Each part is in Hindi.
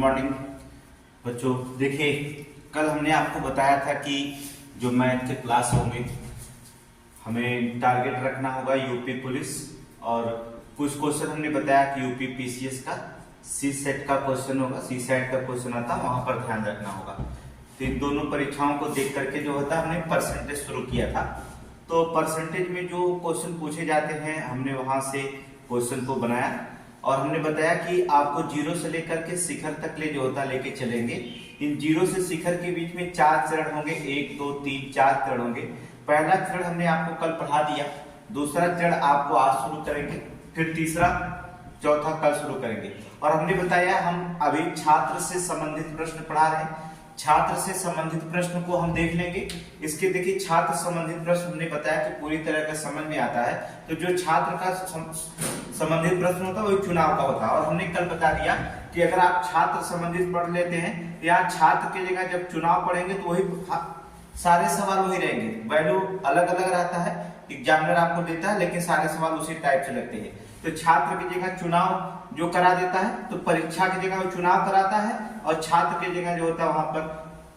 मॉर्निंग बच्चों। देखिए, कल हमने आपको बताया था कि जो मैथ के क्लास होंगे हमें टारगेट रखना होगा यूपी पुलिस, और कुछ क्वेश्चन हमने बताया कि यूपी पीसीएस का सी सेट का क्वेश्चन होगा, सी सेट का क्वेश्चन आता वहां पर ध्यान रखना होगा। तो इन दोनों परीक्षाओं को देख करके जो होता हमने परसेंटेज शुरू किया था। तो परसेंटेज में जो क्वेश्चन पूछे जाते हैं हमने वहां से क्वेश्चन को बनाया और हमने बताया कि आपको जीरो से लेकर के शिखर तक ले जो होता लेके चलेंगे। इन जीरो से शिखर के बीच में 4 चरण होंगे, 1 2 3 4 चरण होंगे। पहला चरण हमने आपको कल पढ़ा दिया, दूसरा चरण आपको आज शुरू करेंगे, फिर तीसरा चौथा कल शुरू करेंगे। और हमने बताया हम अभी छात्र से संबंधित प्रश्न पढ़ा रहे हैं, छात्र से संबंधित प्रश्न को हम देख लेंगे। इसके देखिए छात्र संबंधित प्रश्न हमने बताया कि पूरी तरह का समझ में आता है। तो जो छात्र का संबंधित प्रश्न होता है वही चुनाव का होता है। और हमने कल बता दिया कि अगर आप छात्र संबंधित पढ़ लेते हैं तो यहाँ छात्र की जगह जब चुनाव पढ़ेंगे तो वही सारे सवाल वही रहेंगे, वैल्यू अलग अलग रहता है, एग्जामिनर आपको देता है लेकिन सारे सवाल उसी टाइप से लगते हैं। तो छात्र की जगह चुनाव जो करा देता है तो परीक्षा की जगह वो चुनाव कराता है, और छात्र की जगह जो होता है वहां पर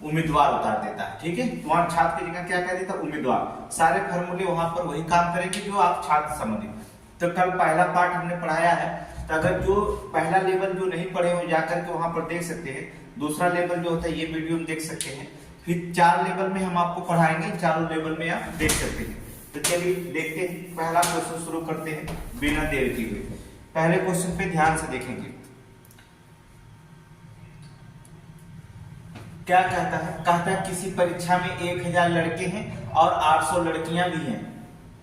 उम्मीदवार उतार देता है। ठीक है, तो वहां छात्र की जगह क्या कह देता है, उम्मीदवार। सारे फॉर्मूले वहां पर वही काम करेंगे जो आप छात्र संबंधित। तो कल पहला पार्ट हमने पढ़ाया है, तो अगर जो पहला लेवल जो नहीं पढ़े हो जाकर के वहां पर देख सकते हैं। दूसरा लेवल जो होता है ये वीडियो में देख सकते हैं। फिर 4 लेवल में हम आपको पढ़ाएंगे, चारों लेवल में आप देख सकते हैं। तो चलिए देखते हैं, पहला क्वेश्चन शुरू करते हैं बिना देर किए हुए। पहले क्वेश्चन पे ध्यान से देखेंगे क्या कहता है। कहता है किसी परीक्षा में 1000 लड़के हैं और 800 लड़कियां भी हैं।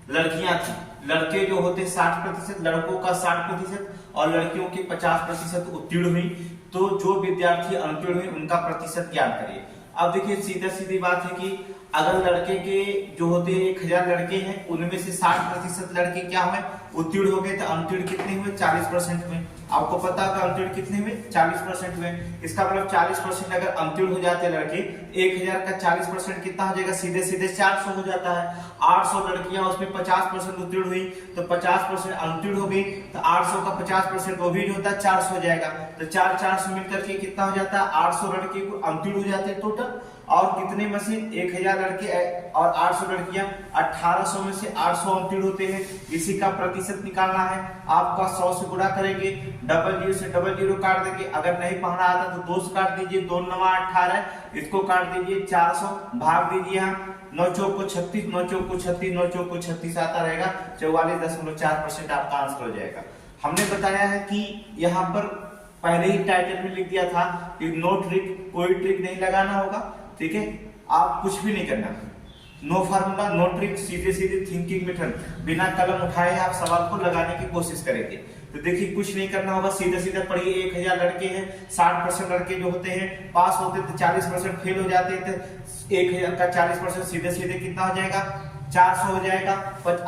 लड़कियां थी, लड़के जो होते 60%, लड़कों का 60% और लड़कियों के 50% उत्तीर्ण हुई। तो जो विद्यार्थी अनुत्तीर्ण हुए उनका प्रतिशत ज्ञात करिए। अब देखिए सीधा सीधी बात है कि अगर लड़के के जो होते हैं 1000 लड़के हैं, उनमें से 60% लड़के क्या हुए, उत्तीर्ण हो गए। तो अनुत्तीर्ण कितने हुए, 40% हुए। आपको पता है अनुत्तीर्ण कितने हुए, 40% हुए। इसका मतलब 40% अगर अनुत्तीर्ण हो जाते हैं लड़के, 1000 का 40% कितना हो जाएगा, सीधे सीधे 400 हो जाता है। 800 लड़कियां उसमें 50% उत्तीर्ण हुई तो 50% अनुत्तीर्ण हो गई, तो 800 का 50% वो भी जो होता है 400 हो जाएगा। तो 400 मिलकर के कितना हो जाता है, 800 लड़के को अनुत्तीर्ण हो जाते हैं टोटल। और कितने में से 1000 लड़के और 800 लड़कियां, 1800 में से 800 उत्तीर्ण होते हैं। इसी का प्रतिशत निकालना है। आपका 100 से गुणा करेंगे, डबल जीरो से डबल जीरो काट देंगे। अगर नहीं पढ़ना आता तो 2 से काट दीजिए, 2 9 18, इसको काट दीजिए 400, भाग दीजिए यहाँ 9 चौक को 36, 9 चौक को 36, 9 चौक को 36 आता रहेगा। 44.4% आपका आंसर हो जाएगा। हमने बताया है कि यहाँ पर पहले ही टाइटल में लिख दिया था कि नो ट्रिक, कोई ट्रिक नहीं लगाना होगा। ठीक है, आप कुछ भी नहीं करना, नो फार्मूला नो ट्रिक, सीधे सीधे थिंकिंग मेथड, बिना कलम उठाए आप सवाल को लगाने की कोशिश करेंगे। तो देखिए कुछ नहीं करना होगा, सीधे सीधे पढ़िए। 1000 लड़के हैं, 60% लड़के जो होते हैं पास होते थे, 40% फेल हो जाते थे। 1000 का 40% सीधे सीधे कितना हो जाएगा, 400 हो जाएगा।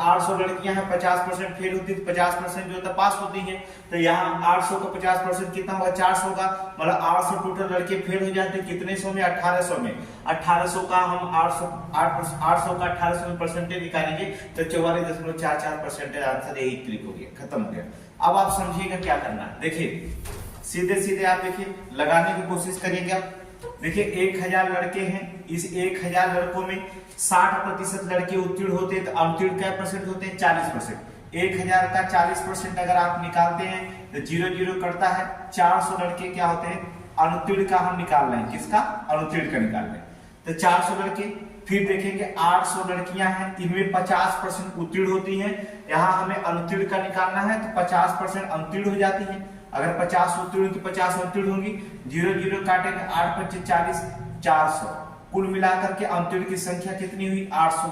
800 लड़कियां हैं, 50% फेल होती है, 50% जो होता पास होती हैं। तो यहाँ 800 का 50% कितना होगा, 400 का, मतलब 800 टोटल लड़के फेल हो जाते हैं। कितने सौ में, 1800 में। 1800 का हम 800 का 1800 में परसेंटेज निकालेंगे तो 44.44% आंसर यही क्लिक हो गया, खत्म हो गया। अब आप समझिएगा क्या करना है। देखिए सीधे सीधे आप देखिए लगाने की कोशिश करिएगा। देखिए 1000 लड़के हैं, इस 1000 लड़कों में 60% लड़के उत्तीर्ण होते हैं, तो अनुत्तीर्ण क्या परसेंट होते हैं, 40%। 1000 का 40% अगर आप निकालते हैं तो 0 0 कटता है। 400 लड़के क्या होते हैं, अनुत्तीर्ण का हम निकाल रहे हैं, किसका, अनुत्तीर्ण का निकाल रहे हैं। तो 400 लड़के, फिर देखेंगे 800 लड़कियां हैं, इनमें 50% उत्तीर्ण होती हैं। यहाँ हमें अनुत्तीर्ण का निकालना है तो 50% अनुत्तीर्ण हो जाती है। अगर 50 उत्तीर्ण तो 50 उत्तीर्ण होंगी, 0 0 काटेंगे, 8 25 40, 400। कुल मिलाकर के अनुत्तीर्ण की संख्या कितनी हुई, 800।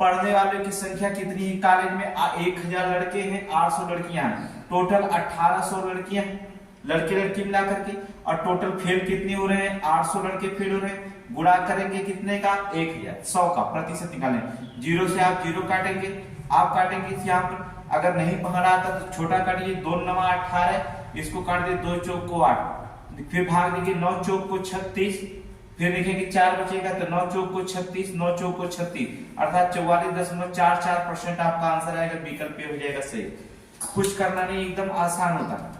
पढ़ने वालों की संख्या कितनी है कॉलेज में, 1000 लड़के हैं, 800 लड़कियां हैं, टोटल 1800 लड़कियां, लड़के लड़की मिलाकर के। और टोटल फेल कितने हो रहे हैं, 800 लड़के फेल हो रहे हैं। गुणा करेंगे कितने का, 1000, 100 का प्रतिशत निकालें। 0 से आप 0 काटेंगे, आप काटेंगे यहाँ पर। अगर नहीं पकड़ा आता तो छोटा काटिए, 2 9 18, इसको काट दे 2 चौक को 8, फिर भाग दीजिए 9 चौक को 36, फिर देखेंगे 4 बचेगा तो 9 चौक को 36, 9 चौक को 36, अर्थात 44.44% आपका आंसर आएगा, विकल्प पे हो जाएगा सही। कुछ करना नहीं, एकदम आसान होता है।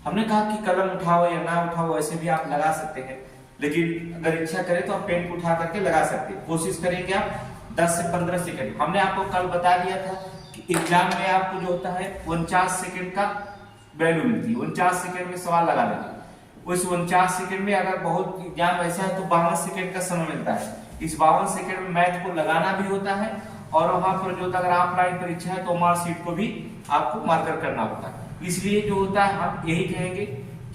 हमने कहा कि कलम उठाओ या ना उठाओ, ऐसे भी आप लगा सकते हैं, लेकिन अगर इच्छा करें तो आप पेन को उठा करके लगा सकते हैं। कोशिश करेंगे आप 10 से 15 सेकंड। हमने आपको कल बता दिया था कि एग्जाम में आपको जो होता है 49 सेकंड का वैल्यू मिलती है, 49 सेकंड में सवाल लगा लेंगे। उस 49 सेकंड में अगर बहुत एग्जाम ऐसा है तो 52 सेकंड का समय मिलता है। इस 52 सेकंड में मैथ को लगाना भी होता है और वहां पर जो अगर ऑफलाइन परीक्षा है तो मार्कशीट को भी आपको मार्कर करना होता है। इसलिए जो होता है हम यही कहेंगे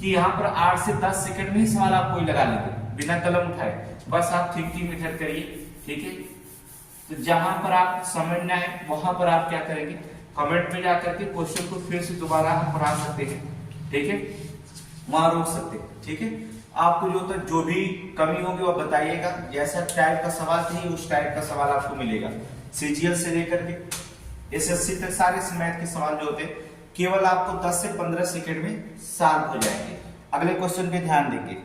कि यहाँ पर 8 से 10 सेकंड में ही सवाल आप कोई लगा लेंगे बिना कलम उठाए। बस आप थिंकिंग मेथड करिए, ठीक है। तो जहां पर आप समझना है वहां पर आप क्या करेंगे, कमेंट में जाकर के क्वेश्चन को फिर से दोबारा हम पढ़ा सकते हैं, ठीक है, वहां रोक सकते हैं, ठीक है। आपको जो भी कमी होगी वो बताइएगा। जैसा टाइप का सवाल चाहिए उस टाइप का सवाल आपको मिलेगा। सीजीएल से लेकर के एसएससी तक सारे मैथ के सवाल जो होते हैं केवल आपको 10 से 15 सेकंड में सॉल्व हो जाएंगे। अगले क्वेश्चन पे ध्यान देंगे।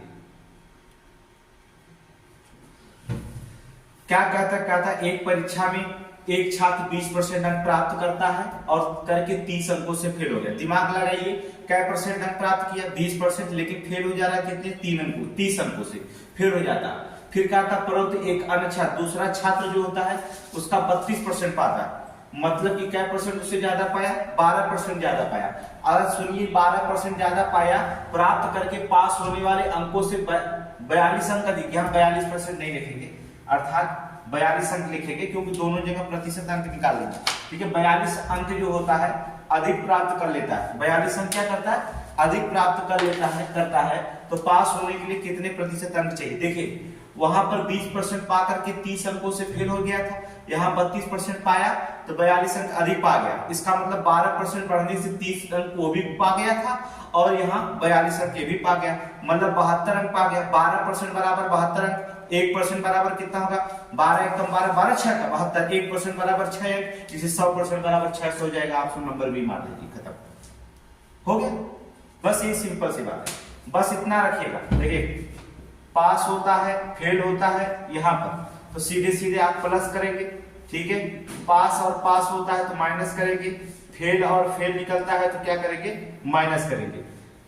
क्या कहता एक परीक्षा में एक छात्र 20% अंक प्राप्त करता है और करके 30 अंकों से फेल हो गया। दिमाग लगाइए, क्या परसेंट अंक प्राप्त किया 20%, लेकिन फेल हो जा रहा है कितने 30 अंकों से फेल हो जाता है। फिर क्या था, परंतु एक अन्य छात्र दूसरा छात्र जो होता है उसका 32% पाता है, मतलब कि क्या परसेंट उससे ज्यादा पाया, 12% ज्यादा पाया। अगर सुनिए 12% ज्यादा पाया, प्राप्त करके पास होने वाले अंकों से 42 अंक अधिक, यहाँ 42% नहीं लिखेंगे, अर्थात 42 अंक लिखेंगे क्योंकि दोनों जगह प्रतिशत अंक निकाल लेंगे, ठीक है। 42 अंक जो होता है अधिक प्राप्त कर लेता है, 42 अंक क्या करता है, अधिक प्राप्त कर लेता है करता है। तो पास होने के लिए कितने प्रतिशत अंक चाहिए, देखिए वहां पर 20% पा करके 30 अंकों से फेल हो गया था, यहाँ 32% पाया तो 42 अंक अधिक पा गया। इसका मतलब 12% बढ़ने से 30 अंक वो भी पा गया था और यहाँ 42 अंक ये भी पा गया, मतलब 72 अंक पा गया। 12% बराबर 72 अंक, 1% बराबर कितना होगा, 12 1 12 12 6 का 72, 1% बराबर 6 अंक, जिसे 100% बराबर 600 हो जाएगा। ऑप्शन नंबर भी मार दीजिए, खत्म हो गया। बस ये सिंपल सी बात है, बस इतना रखिएगा। देखिए पास होता है फेल होता है यहाँ पर तो सीधे सीधे आप प्लस करेंगे, ठीक है। पास और पास होता है तो माइनस करेंगे, फेल और फेल निकलता है तो क्या करेंगे, माइनस करेंगे।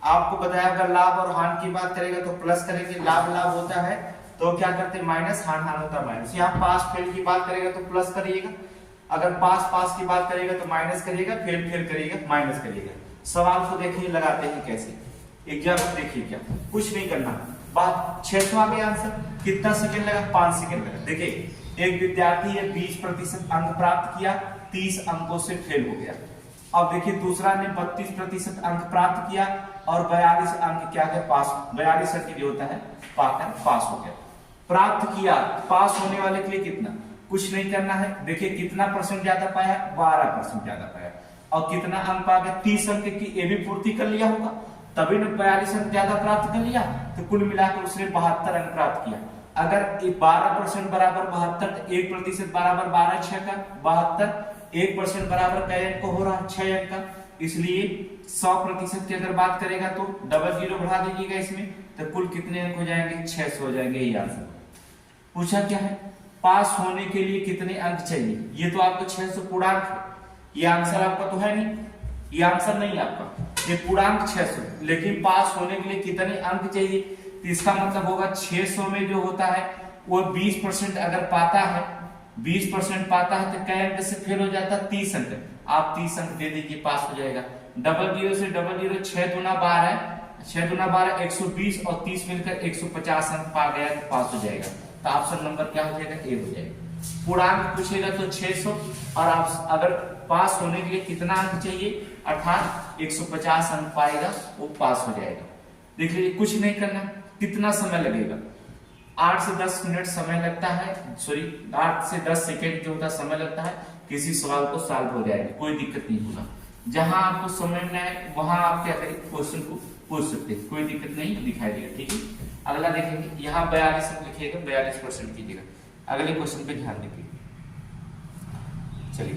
आपको बताया अगर लाभ और हानि की बात करेगा तो प्लस करेंगे, लाभ लाभ होता है तो क्या करते हैं माइनस, हानि हानि होता है माइनस। यहाँ पास फेल की बात करेगा तो प्लस करिएगा, अगर पास पास की बात करेगा तो माइनस करिएगा, फेल फेल करिएगा माइनस करिएगा। सवाल को देखिए लगाते हैं कैसे, एग्जाम देखिए क्या कुछ नहीं करना। बात 600 आ गया आंसर, कितना सेकंड लगा, 5 सेकंड लगा। देखिए एक विद्यार्थी ने 20% अंक प्राप्त किया, 30 अंकों से फेल हो गया। अब देखिए दूसरा ने 32% अंक प्राप्त किया और 42 अंक क्या है, पास, 42 अंक जो होता है पाकर पास हो गया। प्राप्त किया, पास होने वाले के लिए कितना, कुछ नहीं करना है। देखिए कितना परसेंट ज्यादा पाया, 12% ज्यादा पाया और कितना अंक पा गया, 30 अंक की ये भी पूर्ति कर लिया होगा तभी ने 42 अंक ज्यादा प्राप्त कर लिया, तो कुल मिलाकर उसने 72 अंक प्राप्त किया। अगर 12% बराबर 72 तो 1% बराबर 12 6 का 72, 1% बराबर कै अंक हो रहा, 6 अंक का। इसलिए 100% की अगर बात करेगा तो डबल जीरो बढ़ा दीजिएगा इसमें, तो कुल कितने अंक हो जाएंगे, 600 हो जाएंगे। ये आंसर पूछा क्या है, पास होने के लिए कितने अंक चाहिए, ये तो आपको 600 पूर्णांक है, ये आंसर आपका तो है नहीं, ये आंसर नहीं आपका, ये पूर्णांक 600, लेकिन पास होने के लिए कितने अंक चाहिए, तो इसका मतलब होगा 600 में जो होता है वो 20% अगर पाता है, 20% पाता है तो कै अंक से फेल हो जाता है, 30 अंक। आप 30 अंक दे दीजिए, पास हो जाएगा। डबल जीरो से डबल जीरो 6 दूना 12, 6 दूना 12 120 और 30 मिलकर 150 अंक पा गया तो पास हो जाएगा। तो ऑप्शन नंबर क्या हो जाएगा, ए हो जाएगा। पूर्णांक पूछेगा तो 600 और आप अगर पास होने के लिए कितना अंक चाहिए अर्थात 150 अंक पाएगा वो पास हो जाएगा। देख लीजिए कुछ नहीं करना, कितना समय लगेगा, 8 से 10 मिनट समय लगता है, सॉरी 8 से 10 सेकेंड जो होता समय लगता है, किसी सवाल को सॉल्व हो जाएगा, कोई दिक्कत नहीं होगा। जहां आपको समझना है वहां आप क्या करें, क्वेश्चन को पूछ सकते हैं, कोई दिक्कत नहीं दिखाई देगा, ठीक है। अगला देखेंगे, यहाँ 42 अंक लिखिएगा, 42% कीजिएगा। अगले क्वेश्चन पे ध्यान दीजिए, चलिए।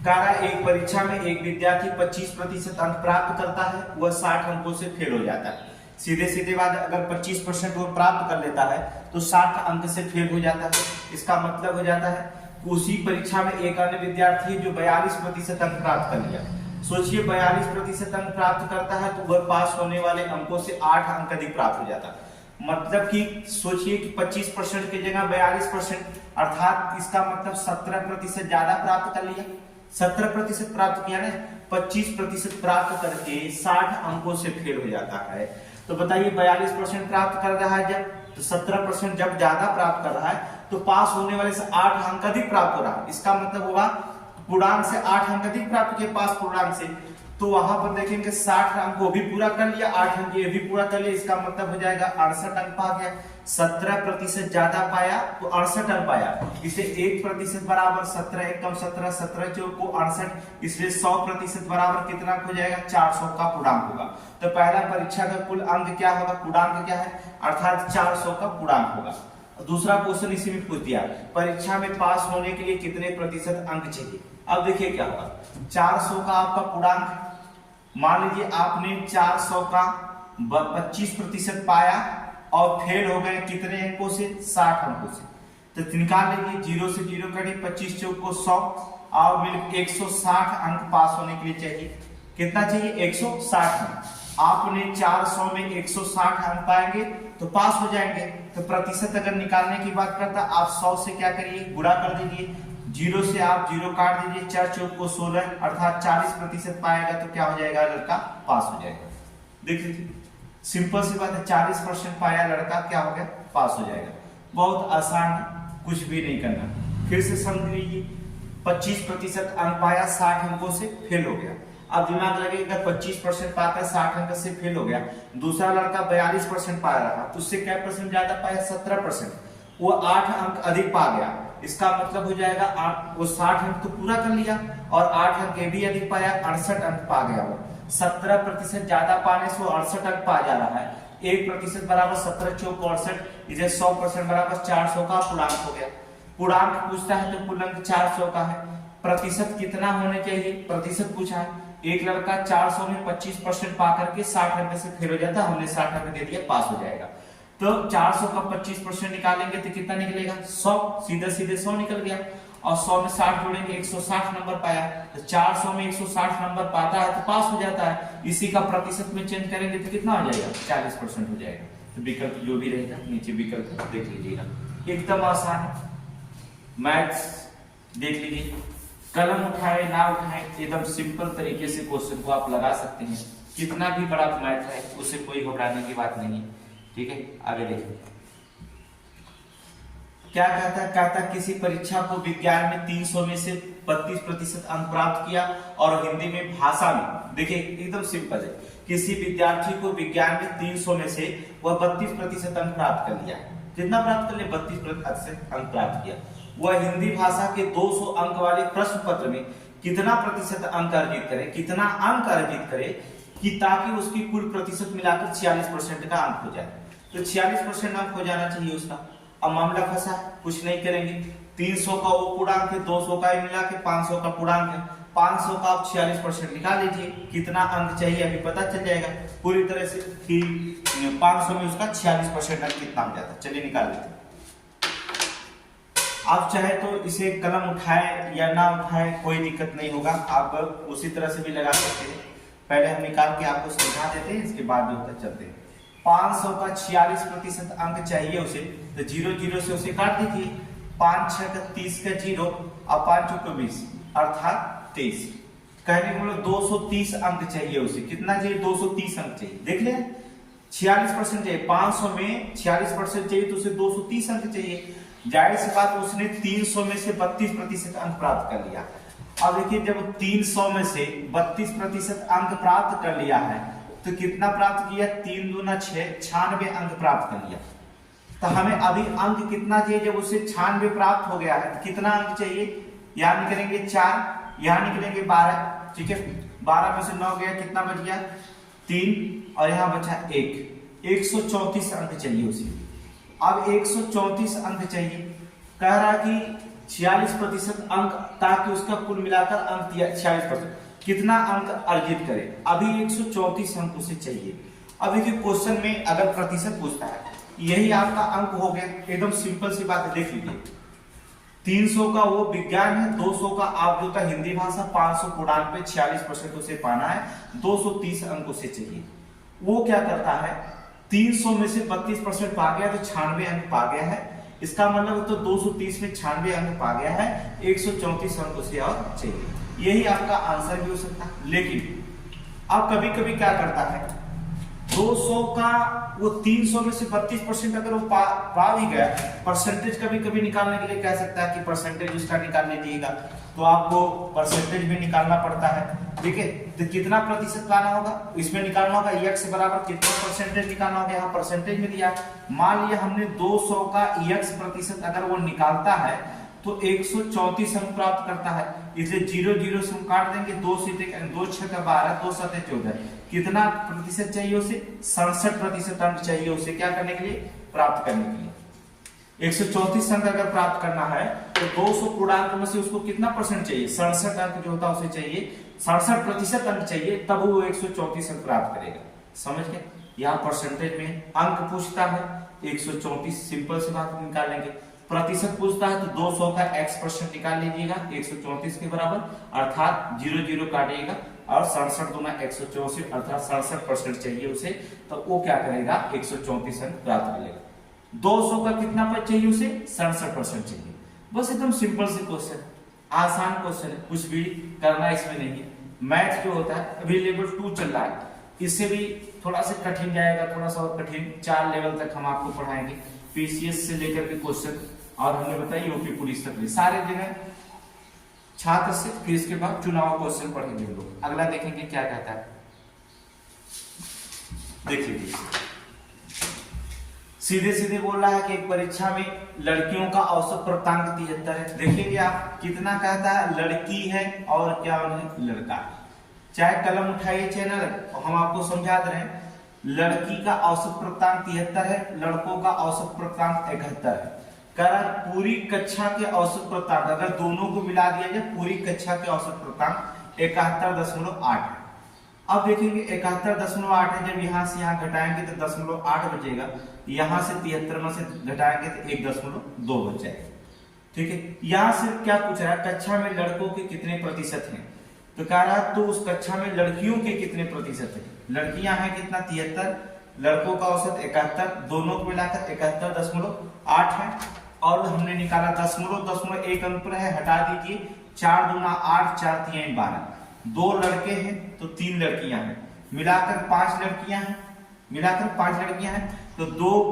कारा एक परीक्षा में एक विद्यार्थी 25% अंक प्राप्त करता है, वह 60 अंकों से फेल हो जाता है। सीधे सीधे बात, अगर 25% वो प्राप्त कर लेता है तो 60 अंक से फेल हो जाता है। इसका मतलब हो जाता है उसी परीक्षा में एक अन्य विद्यार्थी जो 42% अंक प्राप्त कर लिया, सोचिए 42% अंक प्राप्त करता है तो वह पास होने वाले अंकों से 8 अंक अधिक प्राप्त हो जाता है। मतलब कि सोचिए कि 25% की जगह 42%, अर्थात इसका मतलब 17% ज्यादा प्राप्त कर लिया। 17% प्राप्त किया ना, 25% प्राप्त करके 60 अंकों से फेल हो जाता है। तो बताइए 42% प्राप्त कर रहा है जब, तो 17% जब ज्यादा प्राप्त कर रहा है तो पास होने वाले से 8 अंक अधिक प्राप्त हो रहा है। इसका मतलब होगा पूर्णांक से 8 अंक अधिक प्राप्त किए पास पूर्णांक से, तो वहां पर देखेंगे 60 अंक को भी पूरा कर लिया, 8 अंक ये भी पूरा कर लिया। इसका मतलब हो जाएगा 68 अंक पा गया। 17% ज्यादा पाया तो 68 अंक पाया। इसे 1% बराबर 17 एकम 17, 17 चौक को 68, इसलिए 100% बराबर कितना हो जाएगा, 400 का पूर्णांक होगा। तो पहला परीक्षा का कुल अंक क्या होगा, पूर्णांक क्या है, अर्थात 400 का पूर्णांक होगा। दूसरा क्वेश्चन इसी में पूछ दिया, परीक्षा में पास होने के लिए कितने प्रतिशत अंक चाहिए। अब देखिए क्या होगा, 400 का आपका पूर्णांक, मान लीजिए आपने 400 का 25% पाया और फेल हो गए कितने अंकों से, 60 अंकों से। तो निकाल लीजिए, 0 से 0 कटे, 25 चौक को 100 और मिल 160 अंक पास होने के लिए चाहिए। कितना चाहिए, 160 अंक। आपने 400 में 160 अंक पाएंगे तो पास हो जाएंगे। तो प्रतिशत अगर निकालने की बात करता, आप 100 से क्या करिए, गुणा कर दीजिए, 0 से आप 0 काट दीजिए, 4 चौक को 16, अर्थात 40% पाएगा तो क्या हो जाएगा, लड़का पास हो जाएगा। देख लीजिए, सिंपल सी बात है, 40% पाया लड़का क्या हो गया, पास हो जाएगा। बहुत आसान है, कुछ भी नहीं करना। फिर से समझ लीजिए, 25% अंक पाया, 60 अंकों से फेल हो गया। अब दिमाग लगेगा, 25% पाकर 60 अंक से फेल हो गया। दूसरा लड़का 42% पाया रहा, तो उससे क्या परसेंट ज्यादा पाया, 17%, वो 8 अंक अधिक पा गया। इसका मतलब हो जाएगा वो 60 अंक तो पूरा कर लिया और 8 अंक भी अधिक पाया, 68 अंक पा गया। वो 17% ज्यादा पाने से वो 68 अंक पा जा रहा है। 1% बराबर 17 चौक 68, इसे 100% बराबर 400 का पूर्णांक हो गया। पूर्णांक पूछता है तो पूर्णांक 400 का है। प्रतिशत कितना होने चाहिए, प्रतिशत पूछा है। एक लड़का 400 में 25% पा करके 60 अंक से फेल हो जाता, हमने 60 अंक दे दिया, पास हो जाएगा। तो 400 का 25% निकालेंगे तो कितना निकलेगा, 100, सीधे सीधे 100 निकल गया। और 100 में 60 जोड़ेंगे, 160 नंबर पाया। तो 400 में 160 नंबर पाता है तो पास हो जाता है। इसी का प्रतिशत में चेंज करेंगे तो कितना हो जाएगा, 40% हो जाएगा। तो विकल्प जो भी रहेगा नीचे विकल्प देख लीजिएगा, एकदम आसान है। मैथ्स देख लीजिए, कलम उठाए ना उठाए, एकदम सिंपल तरीके से क्वेश्चन को आप लगा सकते हैं। कितना भी बड़ा मैथ है, उससे कोई घबराने की बात नहीं है। ठीक है, आगे देखिए क्या कहता है। कहता किसी परीक्षा को विज्ञान में 300 में से 32% अंक प्राप्त किया और हिंदी में भाषा में, देखिए एकदम सिंपल है, किसी विद्यार्थी को विज्ञान में 300 में से वह 32% अंक प्राप्त कर लिया। कितना प्राप्त कर लिया, 32% अंक प्राप्त किया। वह हिंदी भाषा के 200 अंक वाले प्रश्न पत्र में कितना प्रतिशत अंक अर्जित करे, कितना अंक अर्जित करे कि ताकि उसकी कुल प्रतिशत मिलाकर 46% का अंक हो जाए। तो 46% अंक हो जाना चाहिए उसका। अब मामला फंसा, कुछ नहीं करेंगे, 300 का वो पूर्णांक है, 200 का मिला के 500 का पूर्णांक है, 500 का आप 46% निकाल लीजिए, कितना अंक चाहिए अभी पता चल जाएगा पूरी तरह से कि 500 में उसका 46% अंक कितना हो जाता है। चलिए निकाल लेते हैं। आप चाहे तो इसे कलम उठाए या ना उठाए कोई दिक्कत नहीं होगा, आप उसी तरह से भी लगा सकते हैं। पहले हम निकाल के आपको समझा देते हैं, इसके बाद जो तक चलते हैं। 500 का 46% अंक चाहिए उसे, तो 0 0 से उसे काट दीजिए। 5 6 का 30 का 0 और 5 चौक 20 अर्थात 23। कहने को मतलब 230 अंक चाहिए उसे। कितना चाहिए, 230 अंक चाहिए। देख ले 46% चाहिए, 500 में 46% चाहिए तो उसे 230 अंक चाहिए। जाहिर सी बात, उसने 300 में से 32% अंक प्राप्त कर लिया। अब देखिए, जब 300 में से 32% अंक प्राप्त कर लिया है तो कितना प्राप्त किया, 3 दूना 6, 96 अंक प्राप्त कर लिया। तो हमें अभी अंक कितना चाहिए, जब उसे 96 प्राप्त हो गया है तो कितना अंक चाहिए, यहाँ निकलेंगे 4, यहाँ निकलेंगे 12। ठीक है, 12 में से 9 गया, कितना बच गया, 3 और यहाँ बचा 1। 134 अंक चाहिए उसे। अब 134 अंक चाहिए, कह रहा कि 46% अंक, ताकि उसका कुल मिलाकर अंक 46%, कितना अंक अर्जित करे। अभी 134 अंक उसे चाहिए। अब देखिए क्वेश्चन में अगर प्रतिशत पूछता है, यही आपका अंक हो गया, एकदम सिंपल सी बात है। देख लीजिए, 300 का वो विज्ञान है, 200 का आप जो था हिंदी भाषा, 500 कुड़ान पे 46% उसे पाना है, 230 अंक उसे चाहिए। वो क्या करता है, 300 में से 32% पा गया तो 96 अंक पा गया है। इसका मतलब तो 230 में 96 अंक पा गया है, 134 अंक उसे और चाहिए। यही आपका आंसर भी हो सकता है। लेकिन अब कभी कभी क्या करता है, 200 का वो 300 में से 32% अगर वो पा भी गया, परसेंटेज कभी कभी निकालने के लिए कह सकता है कि परसेंटेज उसका निकाल लीजिएगा, तो आपको परसेंटेज भी निकालना पड़ता है। ठीक है, तो कितना प्रतिशत पाना होगा, इसमें निकालना होगा x बराबर कितना परसेंटेज निकालना होगा, यहाँ परसेंटेज में दिया। मान लिया हमने 200 का x प्रतिशत अगर वो निकालता है तो 134 अंक प्राप्त करता है, इसलिए 0 0 से हम काट देंगे, 2 6 का 12, 2 7 14, कितना प्रतिशत चाहिए उसे, 67% अंक चाहिए उसे क्या करने के लिए, प्राप्त करने के लिए। 134 अंक अगर प्राप्त करना है तो 200 पूर्णांक में से उसको कितना परसेंट चाहिए, 67 अंक जो होता है उसे चाहिए, 67% अंक चाहिए, तब वो 134 अंक प्राप्त करेगा। समझ गए, यहाँ परसेंटेज में अंक पूछता है 134, सिंपल सी बात निकालेंगे। प्रतिशत पूछता है तो 200 का x% निकाल लीजिएगा 134 के बराबर, अर्थात 0 0 काटिएगा और 67 दूना 164 अर्थात 67% चाहिए उसे, तो वो क्या करेगा 134 अंक प्राप्त करेगा। 200 का कितना पर चाहिए उसे, 67% चाहिए। बस एकदम सिंपल सी क्वेश्चन, आसान क्वेश्चन है, कुछ भी करना इसमें नहीं है। मैथ जो होता है अभी लेवल 2 चल रहा है, इससे भी थोड़ा सा कठिन जाएगा, थोड़ा सा और कठिन, 4 लेवल तक हम आपको पढ़ाएंगे, पीसीएस से लेकर के क्वेश्चन, और हमने बताया यूपी पुलिस तक सारे जगह छात्र से, फिर इसके बाद चुनाव क्वेश्चन पढ़ेंगे हम लोग। अगला देखेंगे क्या कहता है, देख लीजिए। सीधे सीधे बोल रहा है कि एक परीक्षा में लड़कियों का औसत प्राप्तांक 73 है। देखिए आप कितना कहता है, लड़की है और क्या लड़का है, चाहे कलम उठाइए चैनल, हम आपको समझा दे रहे हैं। लड़की का औसत प्राप्तांक 73 है, लड़कों का औसत प्राप्तांक 71 है। पूरी कक्षा के औसत प्राप्तांक अगर दोनों को मिला दिया जाए, पूरी कक्षा के औसत प्राप्तांक 71.8 है। अब देखेंगे 71.8 है, जब यहाँ से यहाँ घटाएंगे तो 0.8 बचेगा, यहाँ से 73 में से घटाएंगे तो 1.2 बच जाएगा। ठीक है, यहाँ से क्या पूछ रहा है, कक्षा में लड़कों के कितने प्रतिशत हैं, तो कह रहा है तो उस कक्षा में लड़कियों के कितने प्रतिशत है। लड़कियां हैं कितना 73, लड़कों का औसत 71, दोनों को मिलाकर 71.8 है। और हमने निकाला 0.1 अंक पर है, हटा दीजिए, 4 दूना 8, 4 3 12, 2 लड़के हैं तो 3 लड़कियां हैं, मिलाकर 5 लड़कियां हैं, मिलाकर 5 लड़कियां हैं, तो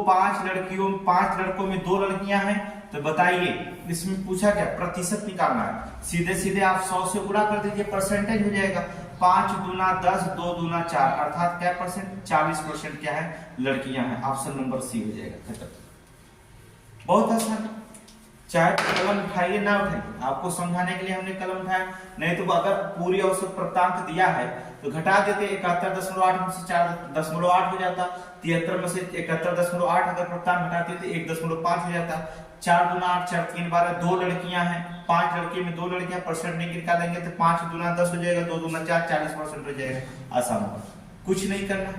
5 लड़कियों 5 लड़कों में 2 लड़कियां हैं। तो बताइए इसमें पूछा क्या, प्रतिशत निकालना है, सीधे सीधे आप 100 से गुणा कर दीजिए, परसेंटेज हो जाएगा। 5 दूना 10, 2 दूना 4, अर्थात क्या परसेंट, 40% क्या है, लड़कियां हैं। ऑप्शन नंबर सी हो जाएगा, खत्म। बहुत आसान, चाहे कलम उठाइए ना उठाइए, आपको समझाने के लिए हमने कलम उठाया, नहीं तो अगर पूरी औसत प्राप्तांक दिया है तो घटा देते, 71.8 में से 4.8 हो जाता, 73 में से 71.8 अगर प्राप्तांक घटाते तो 1.5 हो जाता। 4 दूना 8, 4 3 12, 2 लड़कियां हैं, 5 लड़के में 2 लड़कियां, परसेंट नहीं निकालेंगे तो 5 दूना 10 हो जाएगा, 2 दूना 4, 40% हो जाएगा। आसान होगा, कुछ नहीं करना,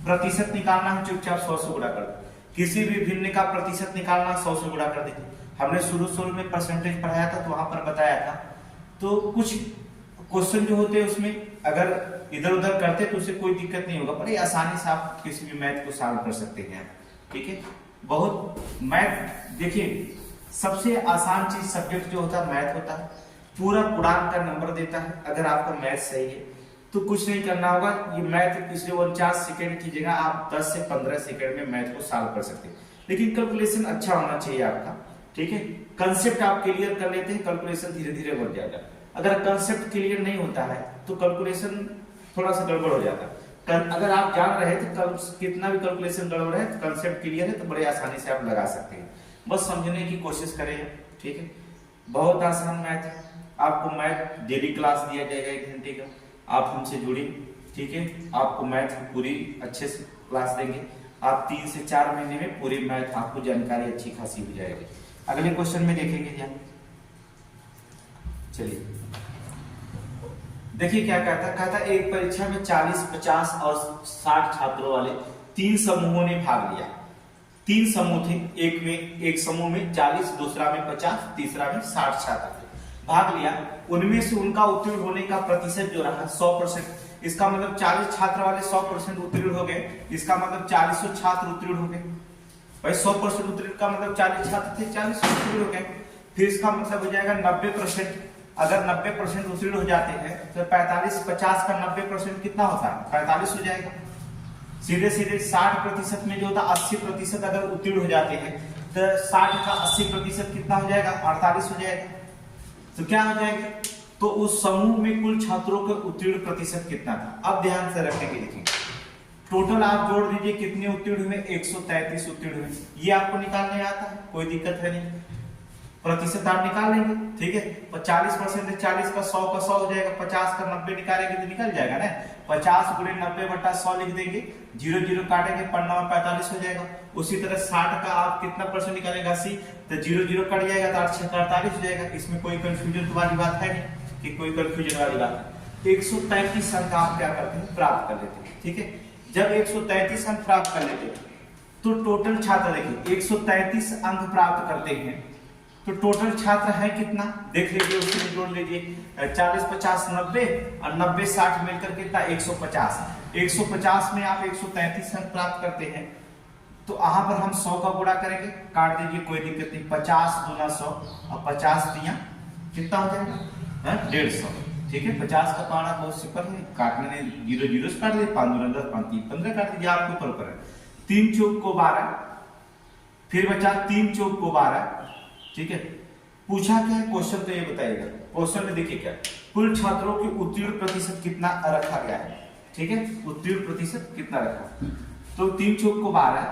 प्रतिशत निकालना है, चुपचाप 100 से गुणा कर दो। किसी भी भिन्न का प्रतिशत निकालना 100 से गुणा कर दीजिए। हमने शुरू में परसेंटेज पढ़ाया था तो वहां पर बताया था, तो कुछ क्वेश्चन जो होते हैं उसमें अगर इधर उधर करते तो उससे कोई दिक्कत नहीं होगा, बड़े आसानी से आप किसी भी मैथ को सॉल्व कर सकते हैं। ठीक है, बहुत मैथ देखिए सबसे आसान चीज सब्जेक्ट जो होता है मैथ होता है, पूरा पूर्णांक का नंबर देता है। अगर आपका मैथ सही है तो कुछ नहीं करना होगा, ये मैथ पिछले 49 सेकंड की जगह आप 10 से 15 सेकंड में मैथ को सॉल्व कर सकते हैं, लेकिन कैलकुलेशन अच्छा होना चाहिए आपका। ठीक है, कंसेप्ट आप क्लियर कर लेते हैं, कैलकुलेशन धीरे धीरे बढ़ जाएगा। अगर कंसेप्ट क्लियर नहीं होता है तो कैलकुलेशन थोड़ा सा गड़बड़ हो जाता है। अगर आप जान रहे तो कितना भी कैलकुलेशन गड़बड़ है तो कंसेप्ट क्लियर है तो बड़े आसानी से आप लगा सकते हैं, बस समझने की कोशिश करें। ठीक है, बहुत आसान मैथ है, आपको मैथ डेली क्लास दिया जाएगा 1 घंटे का, आप हमसे जुड़िए। ठीक है, आपको मैथ पूरी अच्छे से क्लास देंगे, आप 3 से 4 महीने में पूरी मैथ आपको जानकारी अच्छी खासी हो जाएगी। अगले क्वेश्चन में देखेंगे क्या, चलिए देखिए क्या कहता एक परीक्षा में 40, 50 और 60 छात्रों वाले 3 समूहों ने भाग लिया। 3 समूह थे, एक समूह में 40, दूसरा में 50, तीसरा में 60 छात्र थे, भाग लिया। उनमें से उनका उत्तीर्ण होने का प्रतिशत जो रहा 100%। इसका मतलब 40 छात्र वाले 100% उत्तीर्ण हो गए, इसका मतलब 400 छात्र उत्तीर्ण हो गए। भाई 100% उत्तीर्ण का मतलब 40 छात्र थे, 40 उत्तीर्ण हो गए। फिर इसका मतलब हो जाएगा 90%। अगर 90% उत्तीर्ण हो जाते हैं तो 45, 50 का 90% कितना होता है? 45 हो जाएगा। सीधे सीधे 60% में जो होता 80% अगर उत्तीर्ण हो जाते हैं तो 60 का 80% कितना हो जाएगा? 48 हो जाएगा। तो क्या हो जाएगा? तो उस समूह में कुल छात्रों का उत्तीर्ण प्रतिशत कितना था? अब ध्यान से रखने के देखिए, टोटल आप जोड़ दीजिए, कितने उत्तीर्ण हुए? 133 उत्तीर्ण हुए। ये आपको निकालने आता है, कोई दिक्कत है नहीं, प्रतिशत आप निकाल लेंगे। ठीक है, 40% 40 का 100 का 100 हो जाएगा, 50 का 90 निकालेंगे तो निकल जाएगा ना। 50 गुणे 90 बटा 100 लिख देंगे, 0 0 काटेंगे, पन्ना में 45 हो जाएगा। उसी तरह 60 का आप कितना परसेंट निकालेंगे? 80, तो 0 0 कट जाएगा तो 8 6 48 हो जाएगा। इसमें कोई कंफ्यूजन वाली बात है नहीं कि कोई कंफ्यूजन वाली बात है। 133 अंक आप क्या करते हैं? प्राप्त कर लेते हैं। ठीक है, जब 133 अंक प्राप्त कर लेते हैं तो टोटल छात्र देखिए 133 अंक प्राप्त करते हैं तो टोटल छात्र है कितना? देख लीजिए, उसमें जोड़ लीजिए 40 50 90 और 90 60 मिलकर कितना? 150। 150 में आप 133 अंक प्राप्त करते हैं तो यहाँ पर हम 100 का गुणा करेंगे, काट दीजिए, कोई दिक्कत नहीं। 50 गुना 100 और 50 दिया कितना हो जाएगा? 150। ठीक है, 50 का पाना बहुत सिंपल है, काटने में 0 0 से काट दीजिए, 5 दूना 10, 5 3 15 काट दीजिए, आपके ऊपर है। 3 चौक को 12, फिर बचा 3 चौक को 12। ठीक है, पूछा क्या है क्वेश्चन? तो ये बताइएगा। क्वेश्चन में देखिए क्या, कुल छात्रों की उत्तीर्ण प्रतिशत कितना रखा गया है। ठीक है, उत्तीर्ण प्रतिशत कितना रखा? तो 3 चौक को 12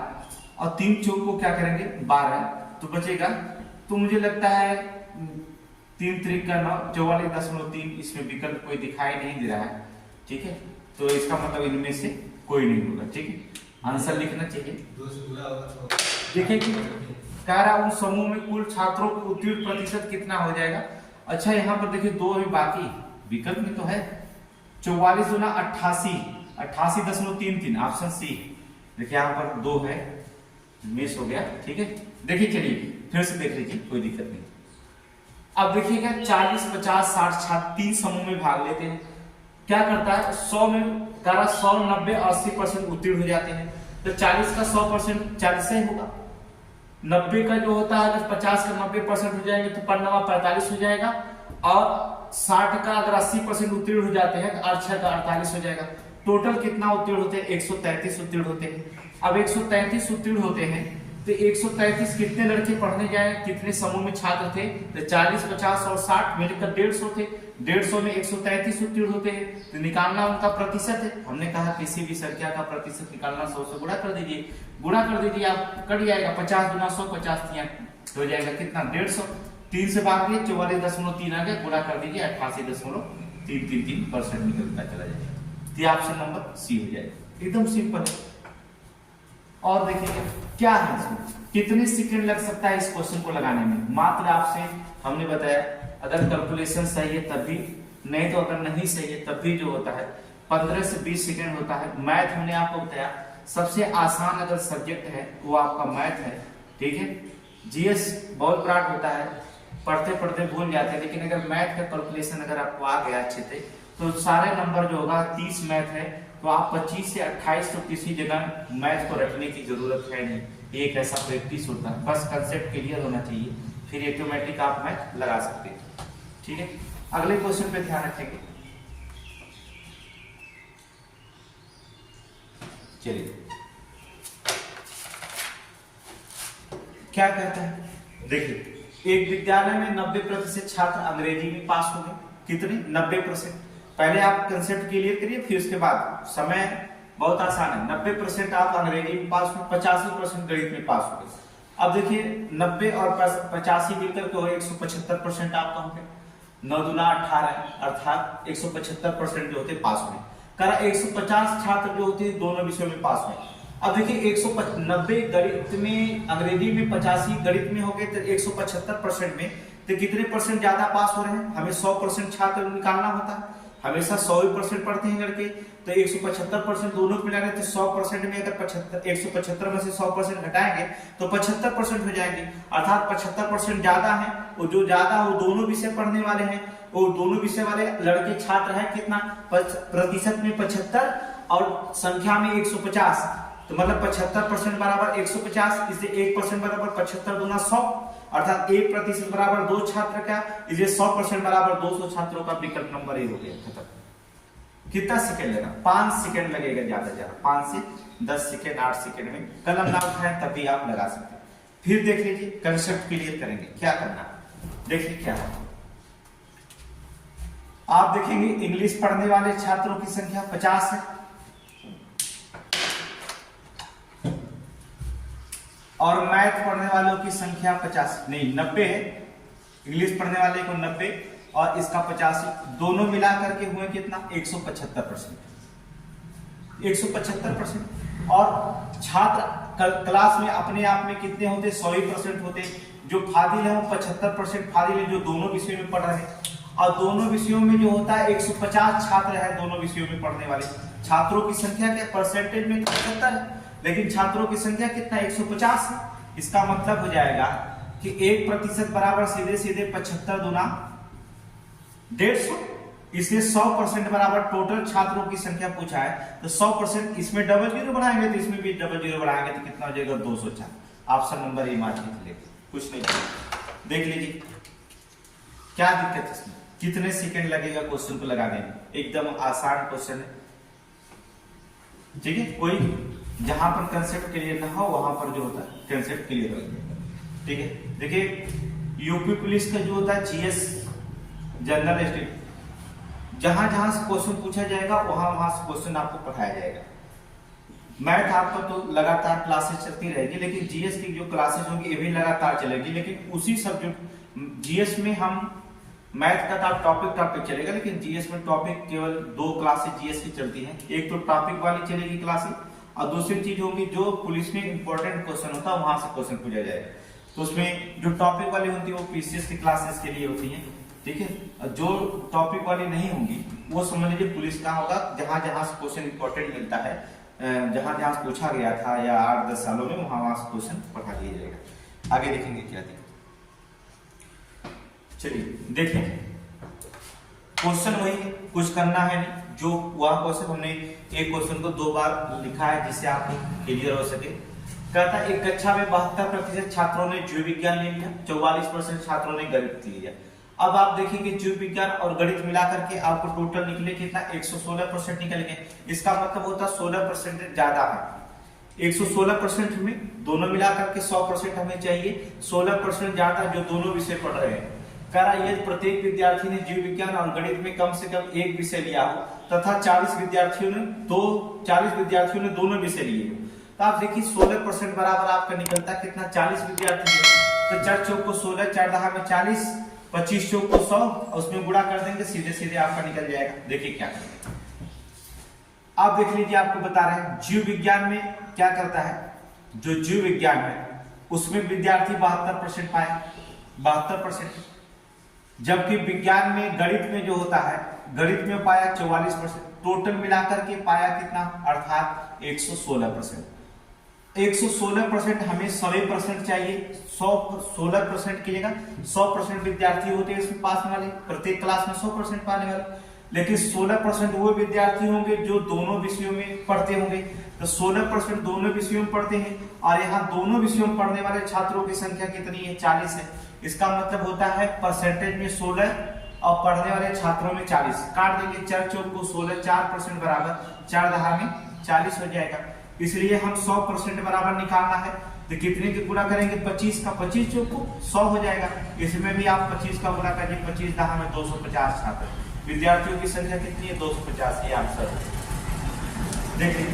और 3 चौक को क्या करेंगे? 12, तो बचेगा, तो मुझे लगता है 3 3 का 9, 44.3। इसमें विकल्प कोई दिखाई नहीं दे रहा है। ठीक है, तो इसका मतलब इनमें से कोई नहीं होगा। ठीक है, आंसर लिखना चाहिए। देखिए कह रहा उन समूह में कुल छात्रों के उत्तीर्ण प्रतिशत कितना हो जाएगा। अच्छा, यहाँ पर देखिए 2 अभी बाकी, विकल्प में तो है 44 गुना 88, 88.33, ऑप्शन सी। देखिए यहाँ पर 2 है, मिस हो गया। ठीक है, देखिए चलिए फिर से देख लीजिए, कोई दिक्कत नहीं। अब देखिएगा 40 50 60 छात्र 3 समूह में भाग लेते हैं। क्या करता है? 100 में कह रहा 100 90 80% उत्तीर्ण हो जाते हैं, तो 40 का 100% 40 से ही होगा। 90 का जो होता है, अगर 50 का 90% हो जाएंगे तो पन्ना 45 हो जाएगा, और 60 का अगर 80% उत्तीर्ण हो जाते हैं तो 8 6 का 48 हो जाएगा। टोटल कितना उत्तीर्ण होते हैं? 133 उत्तीर्ण होते हैं। अब 133 उत्तीर्ण होते हैं तो 133 कितने लड़के पढ़ने जाए, कितने समूह में छात्र थे? तो 40 50 और 60 मिलकर 150 थे। 150 में 133 उत्तीर्ण होते हैं तो निकालना उनका प्रतिशत है। हमने कहा किसी भी संख्या का प्रतिशत निकालना 100 से गुणा कर दीजिए, गुणा कर दीजिए, आप कट जाएगा 50 गुना 100, 50 हो जाएगा कितना? 150। 3 से भाग दिए, 44.3 आ गया, गुणा कर दीजिए 88.333% निकलता चला जाएगा। तो ऑप्शन नंबर सी हो जाएगा, एकदम सिंपल है। और देखिए क्या है इसमें, कितने सेकंड लग सकता है इस क्वेश्चन को लगाने में? मात्र आपसे हमने बताया अगर कैलकुलेशन सही है तब भी, नहीं तो अगर नहीं सही है तब भी जो होता है 15 से 20 सेकंड होता है। मैथ हमने आपको बताया सबसे आसान अगर सब्जेक्ट है वो आपका मैथ है। ठीक है, जीएस बहुत ब्रॉड होता है, पढ़ते पढ़ते भूल जाते हैं, लेकिन अगर मैथ का कैलकुलेशन अगर आपको आ गया अच्छे से तो सारे नंबर जो होगा 30 मैथ है तो आप 25 से 28 तो किसी जगह मैथ को रखने की जरूरत है नहीं। एक ऐसा प्रैक्टिस होता है, बस कंसेप्ट क्लियर होना चाहिए, फिर ऑटोमेटिक आप मैथ लगा सकते हैं। ठीक है, अगले क्वेश्चन पे ध्यान रखेंगे। चलिए क्या कहता है, देखिए एक विद्यालय में 90% छात्र अंग्रेजी में पास हो गए। कितने? 90%। पहले आप कंसेप्ट क्लियर करिए, फिर उसके बाद समय बहुत आसान है। 90% आप अंग्रेजी में पास हुए, 85% गणित में पास हो गए। अब देखिए 90 और 85 मिलकर के 175% आपका हो गया। 9 दूना 18 अर्थात 175% जो होते पास हुए। करा 150 छात्र जो होते दोनों विषयों में पास हुए। अब देखिए 190 गणित में, अंग्रेजी में 85 गणित में हो गए, तो 175% में तो कितने परसेंट ज्यादा पास हो रहे हैं? हमें 100% छात्र निकालना होता है। हमेशा 100% पढ़ते हैं लड़के, तो 175% दोनों को मिला तो 100% में अगर 175 में से 100% घटाएंगे तो 75% हो जाएंगे, अर्थात 75% ज्यादा है। वो जो ज्यादा वो दोनों विषय पढ़ने वाले हैं, वो दोनों विषय वाले लड़के छात्र हैं कितना प्रतिशत में 75 और संख्या में 150, तो मतलब 75% बराबर 150, इसलिए 1% बराबर 75 गुना 100, अर्थात 1% बराबर 2 छात्र का, इसलिए 100% बराबर 200 छात्रों का विकल्प नंबर ए हो गया। खत्म। कितना सेकंड लगा? 5 सेकंड लगेगा ज्यादा से ज्यादा, 5 से 10 सेकंड 8 सेकंड में कलम ना उठाएं तब भी आप लगा सकते हैं। फिर देख लीजिए कंसेप्ट क्लियर करेंगे क्या करना, देखिए क्या है। आप देखेंगे इंग्लिश पढ़ने वाले छात्रों की संख्या 50 है और मैथ पढ़ने वालों की संख्या 90 है। इंग्लिश पढ़ने वाले को 90 और इसका 85, दोनों मिलाकर के हुए कितना? 175%। 175% और छात्र क्लास में अपने आप में कितने होते? 100% होते। जो फाजिल है वो 75% फाजिल है जो दोनों विषयों में पढ़ रहे हैं, और दोनों विषयों में जो होता है 150 छात्र है दोनों विषयों में पढ़ने वाले। छात्रों की संख्या क्या परसेंटेज में 75 है, लेकिन छात्रों की संख्या कितना? 150 है। इसका मतलब हो जाएगा कि 1% बराबर सीधे सीधे 75 गुना 150, इसलिए 100% बराबर टोटल छात्रों की संख्या पूछा है तो 100% इसमें डबल जीरो बढ़ाएंगे तो इसमें भी डबल जीरो बढ़ाएंगे तो कितना हो जाएगा? 204। ऑप्शन नंबर ए मार्क लिख लेते, कुछ नहीं। देख लीजिए क्या दिक्कत है इसमें, कितने सेकंड लगेगा क्वेश्चन को लगाने में? एकदम आसान क्वेश्चन है, ठीक है। कोई जहां पर कंसेप्ट क्लियर ना हो वहां पर जो होता है कंसेप्ट क्लियर हो जाए, ठीक है। देखिए यूपी पुलिस का जो होता है जीएस जनरल स्टडी, जहां जहां से क्वेश्चन पूछा जाएगा वहां वहां से क्वेश्चन आपको पढ़ाया जाएगा। मैथ आपका तो लगातार क्लासेस चलती रहेगी, लेकिन जीएस की जो क्लासेस होंगी ये भी लगातार चलेगी, लेकिन उसी सब्जेक्ट जीएस में हम मैथ का टॉपिक चलेगा, लेकिन जीएस में टॉपिक केवल 2 क्लासेस जीएस की चलती हैं। एक तो टॉपिक वाली चलेगी क्लासेस और दूसरी चीज होगी जो पुलिस में इंपॉर्टेंट क्वेश्चन होता है वहां से क्वेश्चन पूछा जाएगा। तो उसमें जो टॉपिक वाली होती है वो पीसीएस की क्लासेस के लिए होती है, ठीक है। जो टॉपिक वाली नहीं होंगी वो समझ लीजिए पुलिस का होगा, जहां जहां से क्वेश्चन इंपॉर्टेंट मिलता है, जहां जहां पूछा गया था या 8-10 सालों में वहां वहां से क्वेश्चन पढ़ा दिया जाएगा। आगे देखेंगे क्या दिक्कत। चलिए देखें क्वेश्चन वही है, कुछ करना है नहीं। जो वह क्वेश्चन हमने एक क्वेश्चन को 2 बार लिखा है जिससे आपको क्लियर हो सके। कहता है एक कक्षा में 72% छात्रों ने जीव विज्ञान ले लिया, 44% छात्रों ने गणित लिया। अब आप देखिए जीव विज्ञान और गणित मिलाकर के आपको टोटल निकले कितना? 116% निकल गए। इसका मतलब होता है 16% ज्यादा है। 116% में दोनों मिलाकर के 100% हमें चाहिए, 16% ज्यादा जो दोनों विषय पढ़ रहे हैं। कह रहा है प्रत्येक विद्यार्थी ने जीव विज्ञान और गणित में कम से कम एक विषय लिया हो तथा 40 विद्यार्थियों ने दोनों विषय लिए। तो आप देखिए 16% बराबर आपका निकलता है कितना? 40 विद्यार्थी है तो 4 चौक को 16, 4 दहा में 40, 25 चौक को 100, उसमें गुणा कर देंगे सीधे सीधे आपका निकल जाएगा। देखिए क्या करेंगे आप देख लीजिए, आपको बता रहे हैं जीव विज्ञान में क्या करता है। जो जीव विज्ञान है उसमें विद्यार्थी 72% पाए, 72%, जबकि विज्ञान में गणित में जो होता है गणित में पाया 44%। टोटल मिलाकर के पाया कितना? अर्थात 116%। 116% हमें 100% चाहिए, 16% की जगह 100% विद्यार्थी होते हैं इसमें पास वाले, प्रत्येक क्लास में 100% पाने वाले, लेकिन 16% वो विद्यार्थी होंगे जो दोनों विषयों में पढ़ते होंगे। तो 16% दोनों विषयों में पढ़ते हैं और यहाँ दोनों विषयों में पढ़ने वाले छात्रों की संख्या कितनी है? 40 है। इसका मतलब होता है परसेंटेज में 16 और पढ़ने वाले छात्रों में 40। काट देंगे 4 चौक को 16, 4% बराबर 4 दहा में 40 हो जाएगा। इसलिए हम 100% बराबर निकालना है तो कितने के गुणा करेंगे? 25 का 25 चौक को 100 हो जाएगा। इसमें भी आप 25 का गुणा करिए, 25 दहा में 250 छात्र, विद्यार्थियों की संख्या कितनी है? 250। ये आंसर देखिए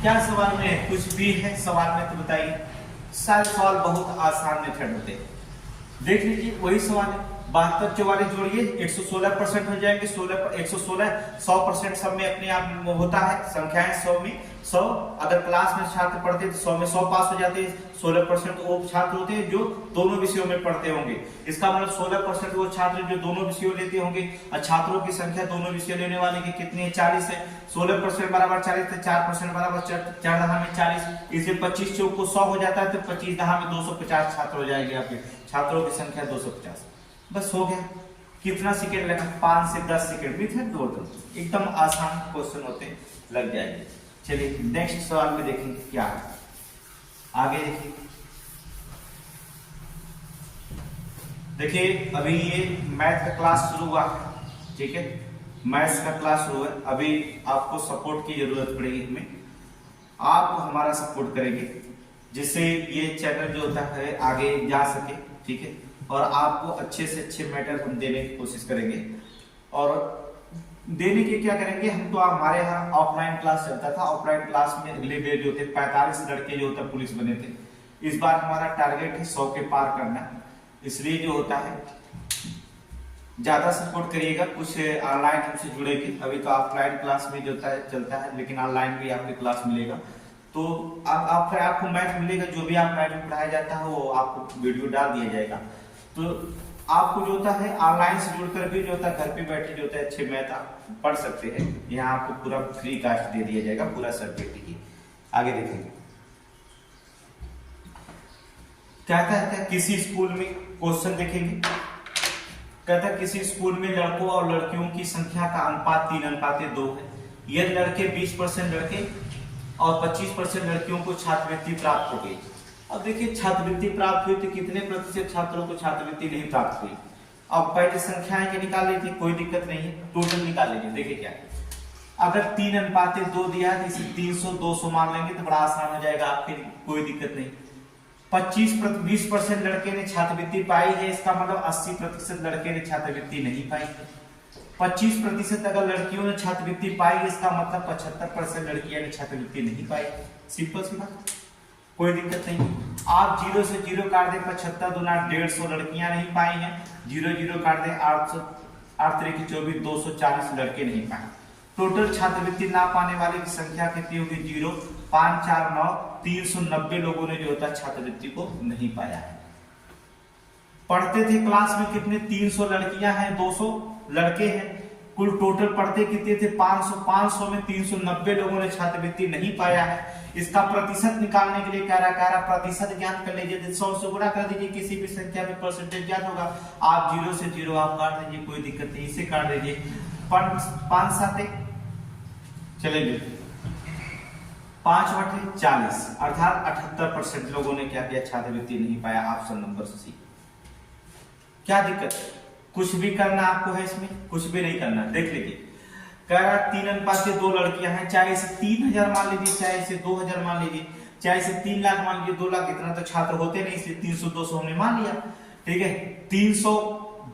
क्या सवाल में कुछ भी है सवाल में तो बताइए। सारे सवाल बहुत आसान मेथड होते हैं। देख लीजिए वही सवाल है, 72 44 जोड़िए 116% हो जाएंगे। 116 100% सब में अपने आप होता है, संख्याएं 100 में 100 अगर क्लास में छात्र पढ़ते तो 100 में 100 पास हो जाते, 16% वो छात्र होते हैं जो दोनों विषयों में पढ़ते होंगे। इसका मतलब 16% वो छात्र जो दोनों विषयों लेते होंगे, और छात्रों की संख्या दोनों विषय लेने वाले की कितनी है, 40 है। 16% बराबर 40 है, 4% बराबर 4 दहा में 40, इसे 25 चौक को 100 हो जाता है, तो 25 दहा में 250 छात्र हो जाएंगे। आपके छात्रों की संख्या 250, बस हो गया। कितना सेकेंड लगा, 5 से 10 सेकेंड भी थे, एकदम आसान क्वेश्चन होते लग जाएंगे। चलिए नेक्स्ट सवाल में देखेंगे क्या है, आगे देखिए अभी ये मैथ का क्लास शुरू हुआ, ठीक है, मैथ्स का क्लास शुरू है। अभी आपको सपोर्ट की जरूरत पड़ेगी, हमें आप हमारा सपोर्ट करेंगे जिससे ये चैनल जो होता है आगे जा सके, ठीक है, और आपको अच्छे से अच्छे मैटर हम देने की कोशिश करेंगे। और देने के क्या करेंगे हम, तो हमारे यहाँ ऑफलाइन क्लास चलता था, ऑफलाइन क्लास में अगले डे जो थे 45 लड़के जो होता पुलिस बने थे। इस बार हमारा टारगेट है 100 के पार करना, इसलिए जो होता है ज्यादा सपोर्ट करिएगा। कुछ ऑनलाइन हमसे जुड़ेगी, अभी तो ऑफलाइन क्लास में जो होता है चलता है, लेकिन ऑनलाइन भी आपको क्लास मिलेगा। तो आपको मैथ मिलेगा, जो भी आप मैथ में पढ़ाया जाता है वो आपको वीडियो डाल दिया जाएगा। तो आपको जो होता है ऑनलाइन से जुड़कर भी जो होता है घर पे बैठे जो होता है अच्छे मैथ आप पढ़ सकते हैं। यहाँ आपको पूरा फ्री कास्ट दे दिया जाएगा, पूरा सब्जेक्ट की। आगे देखेंगे कहता है किसी स्कूल में, क्वेश्चन देखेंगे, कहता है किसी स्कूल में लड़कों और लड़कियों की संख्या का अनुपात 3:2 है। यदि लड़के 20% लड़के और 25% लड़कियों को छात्रवृत्ति प्राप्त हो गई। अब देखिए छात्रवृत्ति प्राप्त हुई तो कितने प्रतिशत छात्रों को छात्रवृत्ति नहीं प्राप्त हुई। अब पहले संख्याएं के निकाल लीजिए, कोई दिक्कत नहीं है, टोटल निकाल लीजिए। देखिए क्या है, अगर 3:2 दिया है तो इसे 300 200 मान लेंगे तो बड़ा आसान हो जाएगा आपके लिए, कोई दिक्कत नहीं। 20% लड़के ने छात्रवृत्ति पाई है, इसका मतलब 80% लड़के ने छात्रवृत्ति नहीं पाई है। 25% अगर लड़कियों ने छात्रवृत्ति पाई है, इसका मतलब 75% लड़कियां ने छात्रवृत्ति नहीं पाई। सिंपल सी बात, कोई दिक्कत नहीं। आप 0 से 0 काट दें, 75 दूना 150 लड़कियां नहीं पाई हैं, 0 0 काट दें, 8 3 24 240 लड़के नहीं पाए। टोटल छात्रवृत्ति ना पाने वाले की संख्या कितनी होगी, 0 5 4 9 390 लोगों ने जो होता है छात्रवृत्ति को नहीं पाया है। पढ़ते थे क्लास में कितने, 300 लड़कियां हैं, 200 लड़के हैं, कुल टोटल पढ़ते कितने थे 500 में 390 लोगों ने छात्रवृत्ति नहीं पाया है। इसका प्रतिशत निकालने के लिए कह रहा प्रतिशत ज्ञात कर लीजिए, 100 से गुणा कर दीजिए, किसी भी संख्या में परसेंटेज ज्ञात होगा। आप 0 से 0 आप काट दीजिए, कोई दिक्कत नहीं, इसे काट दीजिए। 5 7 चलेंगे 5/40 अर्थात 78% लोगों ने क्या किया, छात्रवृत्ति नहीं पाया। Option number C. क्या दिक्कत है, कुछ भी करना आपको है इसमें, कुछ भी नहीं करना। देख लीजिए कह रहा 3:2 लड़कियां हैं, चाहे इसे 3000 मान लीजिए, चाहे इसे 2000 मान लीजिए, चाहे इसे 3 लाख मान लीजिए, 2 लाख, इतना तो छात्र होते नहीं, इसलिए 300 200 हमने मान लिया, ठीक है। 300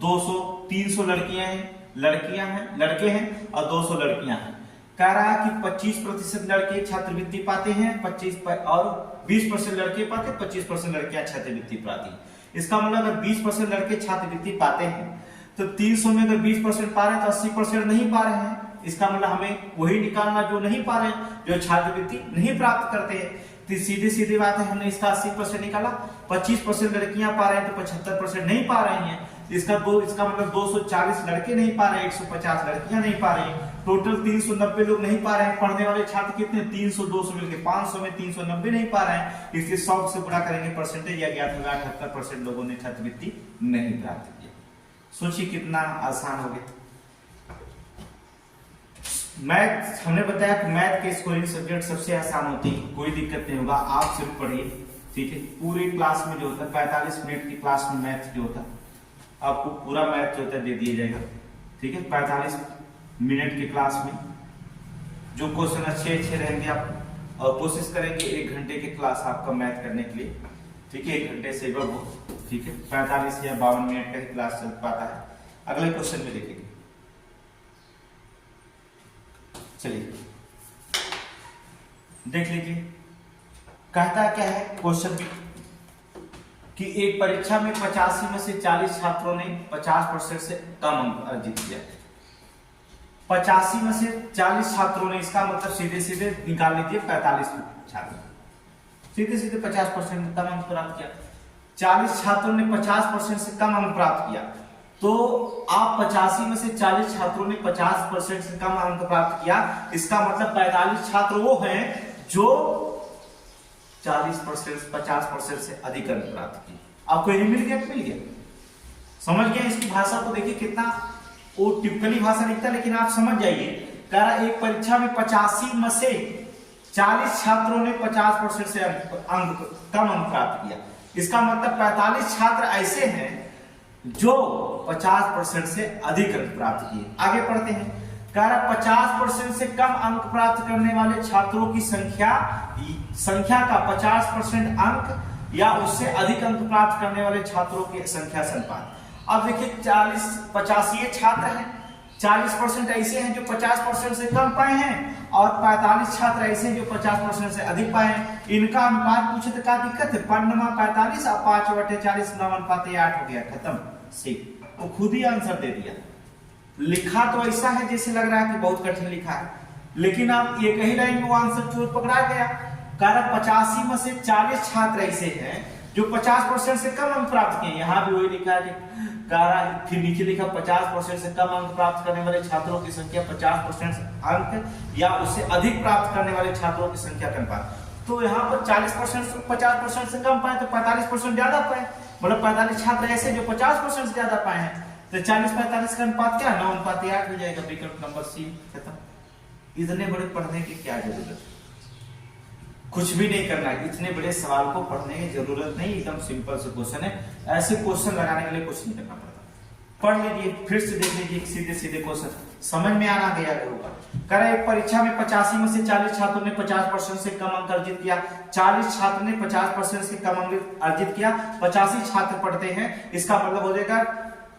200 300 लड़के हैं और 200 लड़कियां हैं। कह रहा है कि 25% लड़के छात्रवृत्ति पाते हैं, 25 और 20% लड़के पाते, 25% लड़कियां छात्रवृत्ति पाती हैं। इसका मतलब अगर 20% लड़के छात्रवृत्ति पाते हैं तो 300 में अगर 20% पा रहे हैं तो 80% नहीं पा रहे हैं। इसका मतलब हमें वही निकालना जो नहीं पा रहे हैं, जो छात्रवृत्ति नहीं प्राप्त करते हैं। तो सीधी बात है, हमने इसका 80% निकाला। 25% लड़कियां पा रहे हैं तो 75% नहीं पा रही हैं। इसका मतलब 240 लड़के नहीं पा रहे, 150 लड़कियां नहीं पा रही। टोटल 390 लोग नहीं पा रहे हैं। पढ़ने वाले छात्र कितने, 300 200 मिलकर 500 में 390 नहीं पा रहे हैं। इसलिए 100 से गुणा करेंगे, परसेंटेज या ज्ञात होगा 78% लोगों ने छात्रवृत्ति नहीं प्राप्त किया। सोचिए कितना आसान हो गया। मैथ हमने बताया कि मैथ के स्कोरिंग सब्जेक्ट सबसे आसान होती है, कोई दिक्कत नहीं होगा, आप सिर्फ पढ़िए, ठीक है। पूरी क्लास में जो होता है 45 मिनट की क्लास में मैथ जो होता है आपको पूरा मैथ जो होता है दे दिया जाएगा, ठीक है। 45 मिनट की क्लास में जो क्वेश्चन अच्छे रहेंगे आप और कोशिश करेंगे 1 घंटे की क्लास आपका मैथ करने के लिए, ठीक है। 1 घंटे से वो, ठीक है। 45 या 52 मिनट का ही क्लास चल पाता है। अगले क्वेश्चन में देखेंगे, चलिए देख लीजिए। कहता क्या है क्वेश्चन भी कि एक परीक्षा में 85 में से 40 छात्रों ने 50% से कम अंक अर्जित किया। 85 में से 40 छात्रों ने, इसका मतलब सीधे सीधे निकाल लीजिए 45 छात्र, सीधे सीधे 50% कम अंक प्राप्त किया। 40 छात्रों ने 50% से कम अंक प्राप्त किया, तो आप 85 में से 40 छात्रों ने 50% से कम अंक प्राप्त किया, इसका मतलब 45 छात्र वो हैं जो 40% 50% से अधिक अंक प्राप्त किए। आपको ये मिल गया? मिल गया, समझ गया? इसकी भाषा को देखिए कितना वो टिपिकली भाषा लिखता है, लेकिन आप समझ जाइए। कह रहा एक परीक्षा में 85 में से 40 छात्रों ने 50% से कम अंक प्राप्त किया, इसका मतलब 45 छात्र ऐसे हैं जो 50% से अधिक अंक प्राप्त किए। आगे पढ़ते हैं। कह रहा 50% से कम अंक प्राप्त करने वाले छात्रों की संख्या का 50% अंक या उससे अधिक अंक प्राप्त करने वाले छात्रों की संख्या से अनुपात। अब देखिए 85 छात्र हैं, 40% ऐसे हैं जो 50% से कम पाए हैं और 45 छात्र ऐसे हैं जो 50% से अधिक पाए हैं। इनका अनुपात पूछे तो क्या दिक्कत है? 5×45 और 5/40 9:8 हो गया, खत्म। सी वो खुद ही आंसर दे दिया। लिखा तो ऐसा है जैसे लग रहा है कि बहुत कठिन लिखा है, लेकिन आप एक ही लाइन में वो आंसर चोर पकड़ा गया। कारण 85 में से 40 छात्र ऐसे हैं जो 50% से कम अंक प्राप्त किए। यहाँ भी वही लिखा है कि फिर नीचे लिखा 50% से कम अंक प्राप्त करने वाले छात्रों की संख्या 50% अंक या उससे अधिक प्राप्त करने वाले छात्रों की संख्या का अनुपात। तो यहाँ पर 40% से 50% से कम पाए तो 45% ज्यादा पाए, मतलब 45 छात्र ऐसे जो 50% से ज्यादा पाए हैं, तो 40-45 का अनुपात क्या 9:8 हो जाएगा। विकल्प नंबर सी खत्म। इतने बड़े पढ़ने की क्या जरूरत है? कुछ भी नहीं करना है, इतने बड़े सवाल को पढ़ने की जरूरत नहीं, एकदम सिंपल से क्वेश्चन है। ऐसे क्वेश्चन लगाने के लिए कुछ नहीं करना पड़ता। पढ़ लीजिए, फिर से देख लीजिए सीधे सीधे क्वेश्चन, समझ में आना गया होगा। कह रहा एक परीक्षा में 85 में से 40 छात्रों ने 50% से कम अंक अर्जित किया, 40 छात्र ने 50% से कम अंक अर्जित किया, 85 छात्र पढ़ते हैं। इसका मतलब हो जाएगा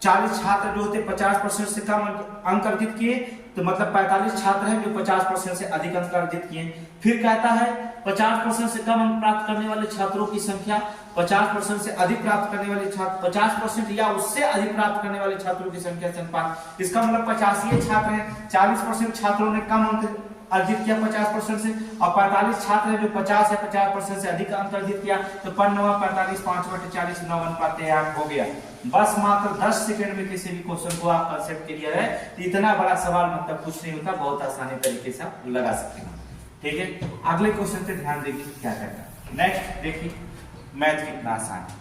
40 छात्र जो होते 50% से कम अंक अर्जित किए, तो मतलब 45 छात्र हैं जो 50% से अधिक अंक अर्जित किए। फिर कहता है 50% से कम अंक प्राप्त करने वाले छात्रों की संख्या 50% से अधिक प्राप्त करने वाले छात्र 50% या उससे अधिक प्राप्त करने वाले छात्रों की संख्या से अनुपात। इसका मतलब 85 छात्र हैं, 40% छात्रों ने कम अंक अर्जित किया 50% से, और 45 छात्र हैं जो 50 या 50% से अधिक अंक अर्जित किया, तो 5×9=45 5/40 9:8 हो गया। बस मात्र 10 सेकंड में किसी भी क्वेश्चन को आप कंसेप्ट क्लियर है, तो इतना बड़ा सवाल मतलब कुछ नहीं होता, बहुत आसानी तरीके से आप लगा सकते हैं। ठीक है, अगले क्वेश्चन पे ध्यान देखिए क्या करना है। नेक्स्ट देखिए मैथ कितना आसान है।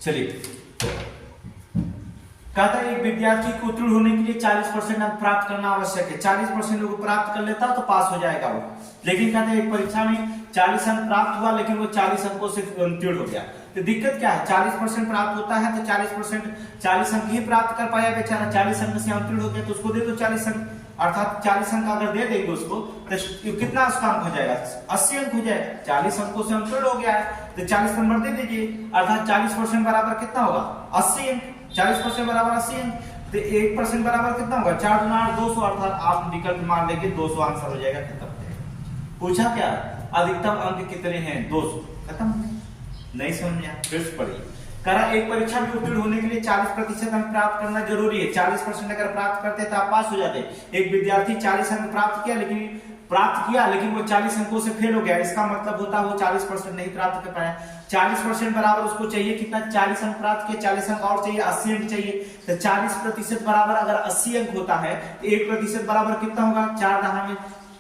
चलिए, कहता है एक विद्यार्थी को उत्तीर्ण होने के लिए 40% अंक प्राप्त करना आवश्यक है। 40% लोग प्राप्त कर लेता तो पास हो जाएगा वो, लेकिन कहते हैं एक परीक्षा में 40 अंक प्राप्त हुआ लेकिन वो 40 अंकों से उत्तीर्ण हो गया। तो दिक्कत क्या है? 40% प्राप्त होता है तो 40% अंक ही प्राप्त कर पाया बेचारा, 40 अंक से उत्तीर्ण हो गया तो उसको दे दो 40 अंक, अर्थात 40 अंक अगर दे देंगे उसको तो कितना उसका अंक हो जाएगा? 80 अंक हो जाएगा। 40 अंकों से उत्तीर्ण हो गया है तो 40 नंबर दे दीजिए, अर्थात 40% बराबर कितना होगा? 80 अंक। 40% बराबर 80 अंक, तो 1% बराबर कितना होगा? 4×8 200, अर्थात आप विकल्प मान लेंगे 200 आंसर हो जाएगा, खत्म। पूछा क्या अधिकतम अंक कितने हैं? 200, खत्म। नहीं समझ में आया? फिर से पढ़िए। करा एक परीक्षा में उत्तीर्ण होने के लिए 40% अंक प्राप्त करना जरूरी है। 40% अगर प्राप्त करते तो आप पास हो जाते। एक विद्यार्थी 40 अंक प्राप्त किया लेकिन वो 40 अंकों से फेल हो गया, इसका मतलब होता है वो 40% नहीं प्राप्त कर पाया। 40% बराबर उसको चाहिए कितना? 40 अंक प्राप्त किया, 40 अंक और चाहिए, 80 अंक चाहिए। तो 40% बराबर अगर 80 अंक होता है तो 1% बराबर कितना होगा? 4 दहा में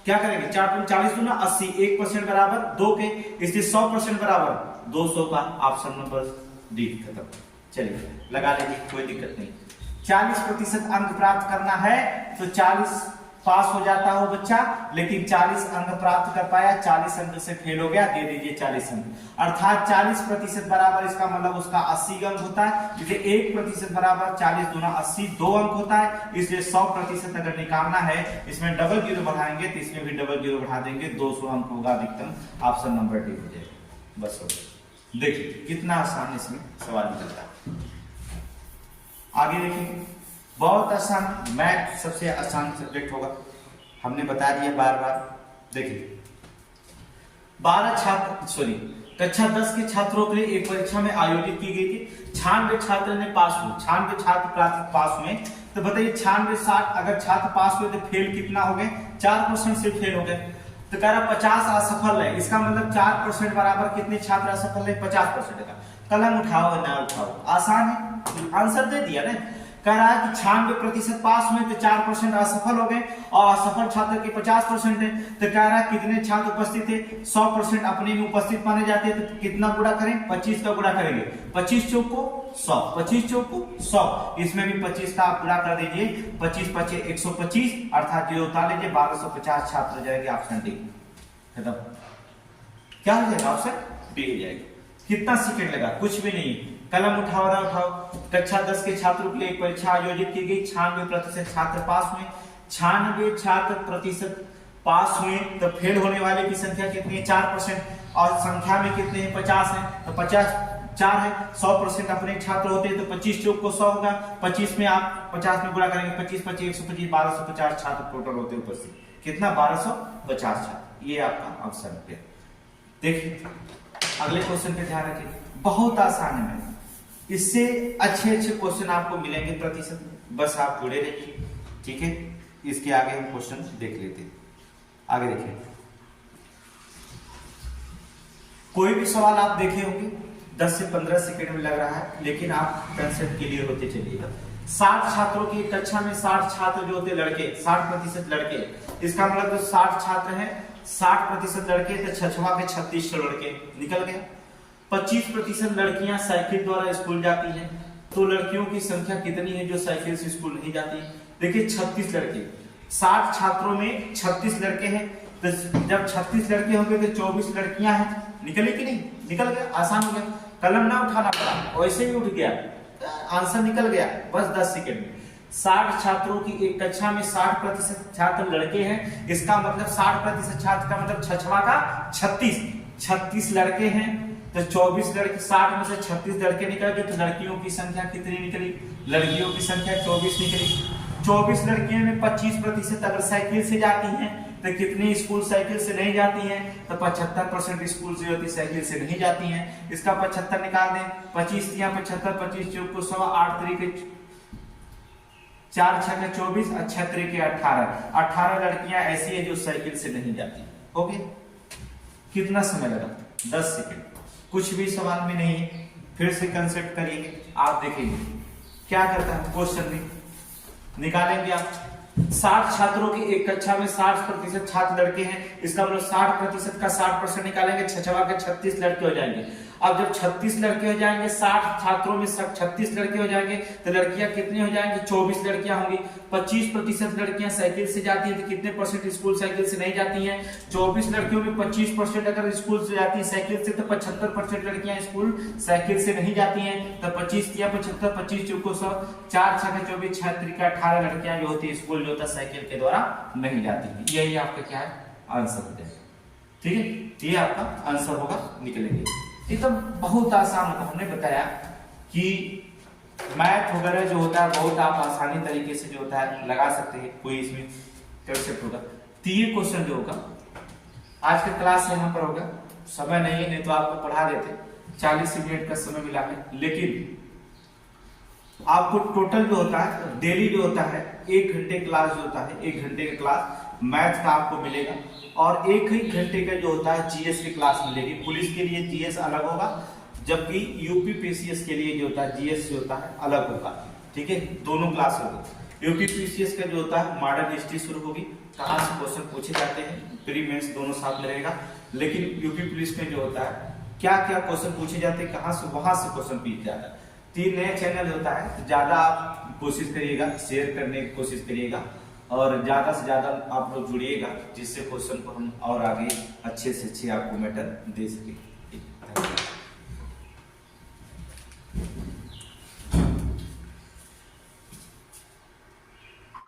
क्या करेंगे? 4×40 × 80, 1% बराबर 2 के, इसलिए 100% बराबर 200 का ऑप्शन नंबर डी, खत्म। चलिए लगा लीजिए, कोई दिक्कत नहीं। 40% अंक प्राप्त करना है तो 40 पास हो जाता हो बच्चा, लेकिन 40 अंक प्राप्त कर पाया, 40 अंक से फेल हो गया, दे दीजिए 40 अंक। अर्थात 40% बराबर इसका मतलब उसका 80 अंक होता है, इसलिए 1% बराबर 40 × 80 2 अंक होता है, इसलिए 100% अगर निकालना है इसमें डबल जीरो बढ़ाएंगे तो इसमें भी डबल जीरो बढ़ा देंगे, 200 अंक होगा अधिकतम, ऑप्शन नंबर डी हो जाएगा। बस हो गया। देखिए कितना आसान इसमें सवाल निकलता है। आगे देखेंगे, बहुत आसान, मैथ सबसे आसान सब्जेक्ट होगा, हमने बता दिया बार बार। देखिए 12 छात्र कक्षा 10 के छात्रों के लिए एक परीक्षा में आयोजित की गई थी। 96 छात्र ने पास हुए, 96 छात्र पास हुए, तो तो बताइए 96, 60 अगर छात्र पास हुए तो फेल कितना हो गए, 4% से फेल हो गए। तो कह रहा 50 असफल है, इसका मतलब 4% बराबर कितने छात्र असफल है, 50% का। कलम उठाओ ना उठाओ, आसान है, आंसर दे दिया ना। कह रहा है कि 96% पास हुए तो 4% असफल हो गए और असफल छात्र के 50% है। तो कह रहा है कितने छात्र उपस्थित थे, 100% अपने में उपस्थित माने जाते हैं। तो कितना गुणा करें, 25 का गुणा करेंगे, 25 चौक को 100, 25 चौक को 100, इसमें भी 25 का आप गुणा कर दीजिए, 25 25 125, अर्थात जो उतार लीजिए 1250 छात्र हो जाएंगे। ऑप्शन डी खत्म। क्या हो जाएगा, ऑप्शन डी हो जाएगा। कितना सेकंड लगा, कुछ भी नहीं। कलम उठाओ ना उठाओ। कक्षा 10 के छात्रों के लिए एक परीक्षा आयोजित की गई, 96% छात्र पास हुए। 96 छात्र प्रतिशत पास हुए तो फेल होने वाले की संख्या कितनी है, 4%, और संख्या में कितने हैं, 50 है, तो 50 4 है। 100% अपने छात्र होते हैं तो 25 चौक को 100 होगा, 25 में आप 50 में गुणा करेंगे, 25 25 125, 1250 छात्र टोटल होते हैं उपस्थित। कितना, 1250 छात्र। ये आपका ऑप्शन है। देखिए अगले क्वेश्चन पे ध्यान रखिए, बहुत आसान है, इससे अच्छे अच्छे क्वेश्चन आपको मिलेंगे प्रतिशत, बस आप जुड़े रहिए, ठीक है। इसके आगे हम क्वेश्चन देख लेते हैं। आगे देखिए, कोई भी सवाल आप देखे होंगे 10 से 15 सेकंड में लग रहा है, लेकिन आप कंसेप्ट क्लियर होते चलिएगा। 60 छात्रों की कक्षा में 60 छात्र जो होते लड़के, 60% लड़के, इसका मतलब जो 60 छात्र हैं 60% लड़के, तो छछवा के 36 लड़के निकल गया। 25% लड़कियां साइकिल द्वारा स्कूल जाती हैं, तो लड़कियों की संख्या कितनी है जो साइकिल से स्कूल नहीं जाती। देखिए 36 लड़के, 60 छात्रों में 36 लड़के हैं, तो जब 36 लड़के होंगे तो 24 लड़कियां हैं, निकले कि नहीं, निकल गया, आसान हो गया। कलम ना उठाना पड़ा, वैसे ही उठ गया, आंसर निकल गया बस 10 सेकंड में। 60 छात्रों की एक कक्षा में 60% छात्र लड़के हैं, इसका मतलब 60% छात्र का मतलब छछवा का 36 लड़के हैं, तो 24 लड़के, 60 में से 36 लड़के निकल गए, तो लड़कियों की संख्या कितनी निकली, लड़कियों की संख्या 24 निकली। 24 लड़कियों में 25% अगर साइकिल से जाती हैं, तो कितनी स्कूल साइकिल से नहीं जाती हैं, तो 75% स्कूल से होती साइकिल से नहीं जाती हैं। इसका 75 निकाल दें, 25 या 75, 25 चौक को 100, 8 तरीके 4 6 के 24, 6 तरीके 18 लड़कियां ऐसी है जो साइकिल से नहीं जाती। ओके, कितना समय लगा, 10 सेकंड। कुछ भी सवाल में नहीं है, फिर से कंसेप्ट करिए, आप देखेंगे क्या करता है क्वेश्चन में। निकालेंगे आप 60 छात्रों की एक कक्षा में 60% छात्र लड़के हैं, इसका मतलब 60% का 60% निकालेंगे, छछवा के 36 लड़के हो जाएंगे। अब जब 36 लड़के हो जाएंगे, 60 छात्रों में 36 लड़के हो जाएंगे, तो लड़कियां कितनी हो जाएंगी, 24 लड़कियां होंगी। 25% लड़कियां साइकिल से जाती हैं, तो कितने परसेंट स्कूल साइकिल से नहीं जाती हैं। 24 लड़कियों में 25% अगर स्कूल से जाती है साइकिल से, तो 75% लड़कियां स्कूल साइकिल से नहीं जाती हैं। तो 25 या 75, 25 चौको 100, 4 6 के 24, 6 तरीका 18 लड़कियां जो होती है स्कूल जो होता है साइकिल के द्वारा नहीं जाती है। यही आपका क्या है, आंसर होता है, ठीक है। ये आपका आंसर होगा, निकलेंगे एकदम बहुत आसान होता। हमने बताया कि मैथ वगैरह जो होता है बहुत आप आसानी तरीके से जो होता है लगा सकते हैं, कोई इसमें कंसेप्ट होगा। तो ये क्वेश्चन जो होगा आज का क्लास यहाँ पर होगा, समय नहीं है, नहीं तो आपको पढ़ा देते, 40 मिनट का समय मिला है, लेकिन आपको टोटल जो होता है डेली जो होता है 1 घंटे क्लास जो होता है, 1 घंटे का क्लास मैथ का आपको मिलेगा, और 1 घंटे का जो होता है जीएस की क्लास मिलेगी। पुलिस के लिए जीएस अलग होगा, जबकि यूपी पीसीएस के लिए जो होता है जीएस जो होता है अलग होगा, ठीक है। दोनों क्लास होगी। यूपी पीसीएस का जो होता है मॉडर्न हिस्ट्री शुरू होगी, कहाँ से क्वेश्चन पूछे जाते हैं, प्री मेंस दोनों साथ में रहेगा। लेकिन यूपी पुलिस में जो होता है क्या क्या क्वेश्चन पूछे जाते हैं, कहाँ से, वहां से क्वेश्चन पूछ जाता है। 3 नए चैनल होता है, तो ज्यादा आप कोशिश करिएगा, शेयर करने की कोशिश करिएगा, और ज्यादा से ज्यादा आप लोग जुड़िएगा, जिससे क्वेश्चन को हम और आगे अच्छे से अच्छे आपको मैटर दे सके।